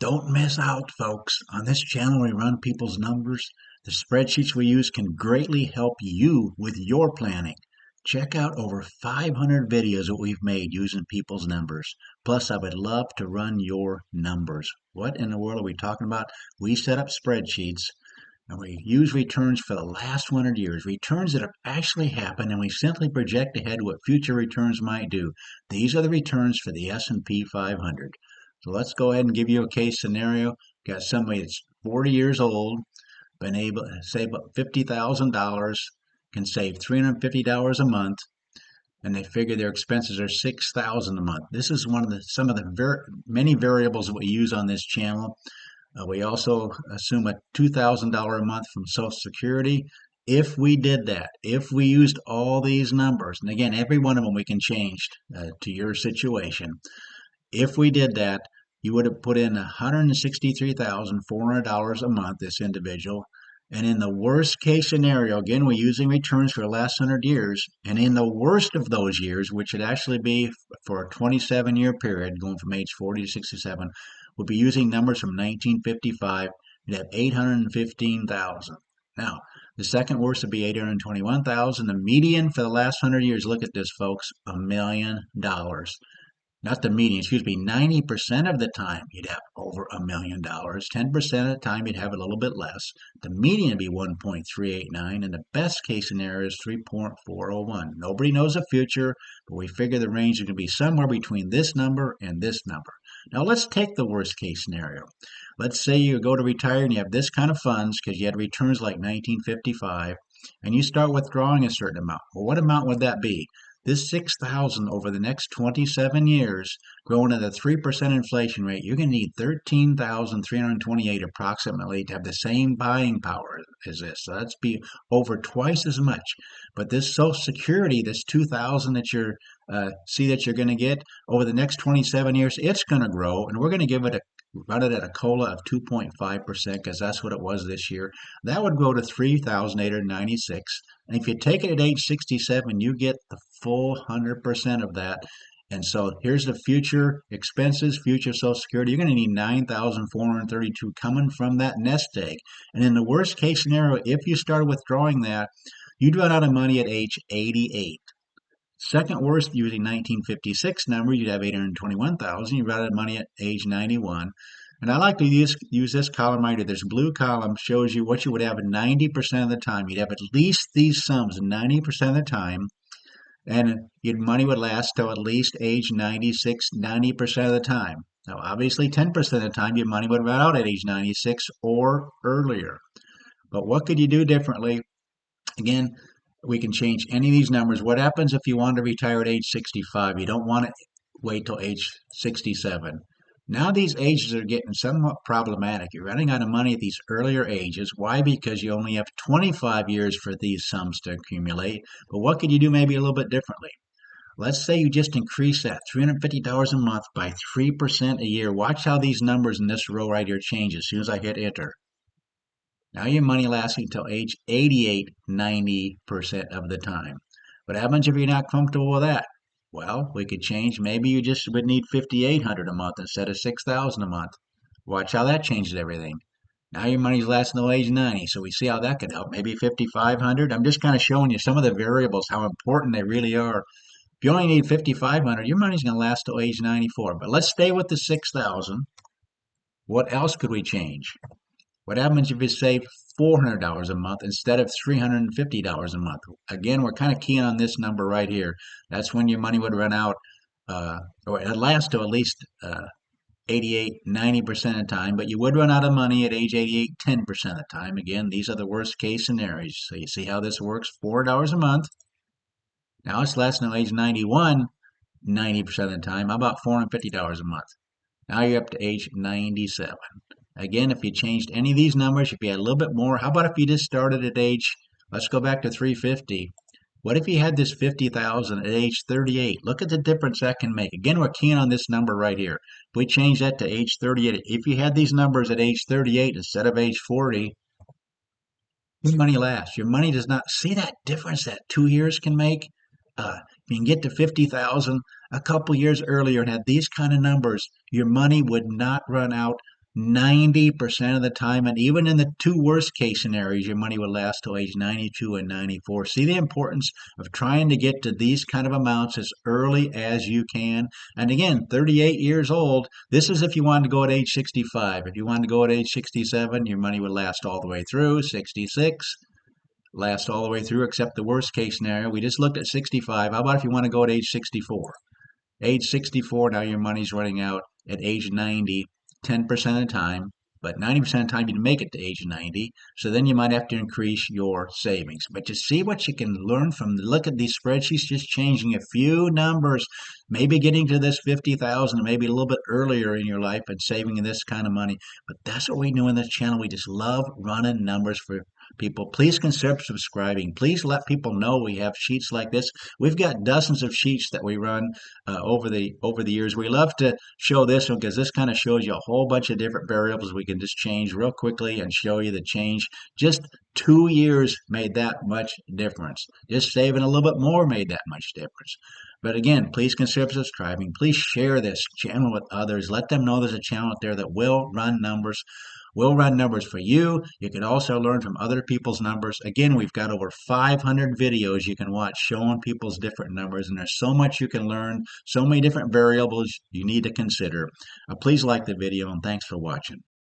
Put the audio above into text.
Don't miss out, folks. On this channel, we run people's numbers. The spreadsheets we use can greatly help you with your planning. Check out over 500 videos that we've made using people's numbers. Plus, I would love to run your numbers. What in the world are we talking about? We set up spreadsheets and we use returns for the last 100 years, returns that have actually happened, and we simply project ahead what future returns might do. These are the returns for the S&P 500. So let's go ahead and give you a case scenario. Got somebody that's 40 years old, been able to save up $50,000, can save $350 a month, and they figure their expenses are $6,000 a month. This is some of the many variables that we use on this channel. We also assume a $2,000 a month from Social Security. If we did that, if we used all these numbers, and again, every one of them we can change to your situation. If we did that, you would have put in $163,400 a month, this individual. And in the worst case scenario, again, we're using returns for the last 100 years. And in the worst of those years, which would actually be for a 27-year period, going from age 40 to 67, we'll be using numbers from 1955. You'd have 815,000. Now, the second worst would be 821,000. The median for the last 100 years, look at this, folks, $1 million. Not the median, excuse me, 90% of the time you'd have over $1 million. 10% of the time you'd have a little bit less. The median would be 1.389, and the best case scenario is 3.401. Nobody knows the future, but we figure the range is going to be somewhere between this number and this number. Now let's take the worst case scenario. Let's say you go to retire and you have this kind of funds because you had returns like 1955, and you start withdrawing a certain amount. Well, what amount would that be? This 6,000 over the next 27 years, growing at a 3% inflation rate, you're going to need 13,328 approximately to have the same buying power as this. So that's be over twice as much. But this Social Security, this 2,000 that you're see that you're going to get over the next 27 years, it's going to grow, and we're going to give it run it at a COLA of 2.5% because that's what it was this year. That would go to 3,896. And if you take it at age 67, you get the full 100% of that. And so here's the future expenses, future Social Security. You're going to need 9,432 coming from that nest egg. And in the worst case scenario, if you started withdrawing that, you'd run out of money at age 88. Second worst, using 1956 number, you'd have 821,000. You run out of money at age 91. And I like to use this column right here. This blue column shows you what you would have 90% of the time. You'd have at least these sums 90% of the time. And your money would last till at least age 96, 90% of the time. Now, obviously, 10% of the time, your money would run out at age 96 or earlier. But what could you do differently? Again, we can change any of these numbers. What happens if you want to retire at age 65? You don't want to wait till age 67. Now these ages are getting somewhat problematic. You're running out of money at these earlier ages. Why? Because you only have 25 years for these sums to accumulate. But what could you do maybe a little bit differently? Let's say you just increase that $350 a month by 3% a year. Watch how these numbers in this row right here change as soon as I hit enter. Now your money lasts until age 88, 90% of the time. What happens if you're not comfortable with that? Well, we could change. Maybe you just would need $5,800 a month instead of $6,000 a month. Watch how that changes everything. Now your money's lasting until age 90, so we see how that could help. Maybe $5,500. I'm just kind of showing you some of the variables, how important they really are. If you only need $5,500, your money's going to last till age 94. But let's stay with the $6,000. What else could we change? What happens if you save $400 a month instead of $350 a month? Again, we're kind of keying on this number right here. That's when your money would run out, or it lasts to at least 88, 90% of the time, but you would run out of money at age 88, 10% of the time. Again, these are the worst case scenarios. So you see how this works? $4 a month. Now it's lasting until age 91, 90% of the time. How about $450 a month? Now you're up to age 97. Again, if you changed any of these numbers, if you had a little bit more, how about if you just started at age, let's go back to 350. What if you had this 50,000 at age 38? Look at the difference that can make. Again, we're keying on this number right here. If we change that to age 38, if you had these numbers at age 38 instead of age 40, your money lasts. Your money does not see that difference that 2 years can make. If you can get to 50,000 a couple years earlier and have these kind of numbers, your money would not run out 90% of the time, and even in the two worst case scenarios, your money will last till age 92 and 94. See the importance of trying to get to these kind of amounts as early as you can. And again, 38 years old, this is if you wanted to go at age 65. If you wanted to go at age 67, your money would last all the way through. 66, last all the way through, except the worst case scenario. We just looked at 65. How about if you want to go at age 64? Age 64, now your money's running out. At age 90, 10% of the time, but 90% of the time you make it to age 90. So then you might have to increase your savings. But just see what you can learn from look at these spreadsheets, just changing a few numbers, maybe getting to this 50,000, maybe a little bit earlier in your life and saving this kind of money. But that's what we do in this channel. We just love running numbers for people. Please consider subscribing. Please let people know we have sheets like this. We've got dozens of sheets that we run over the years. We love to show this one because this kind of shows you a whole bunch of different variables we can just change real quickly and show you the change. Just 2 years made that much difference. Just saving a little bit more made that much difference. But again, please consider subscribing. Please share this channel with others. Let them know there's a channel out there that will run numbers. We'll run numbers for you. You can also learn from other people's numbers. Again, we've got over 500 videos you can watch showing people's different numbers, and there's so much you can learn, so many different variables you need to consider. Please like the video, and thanks for watching.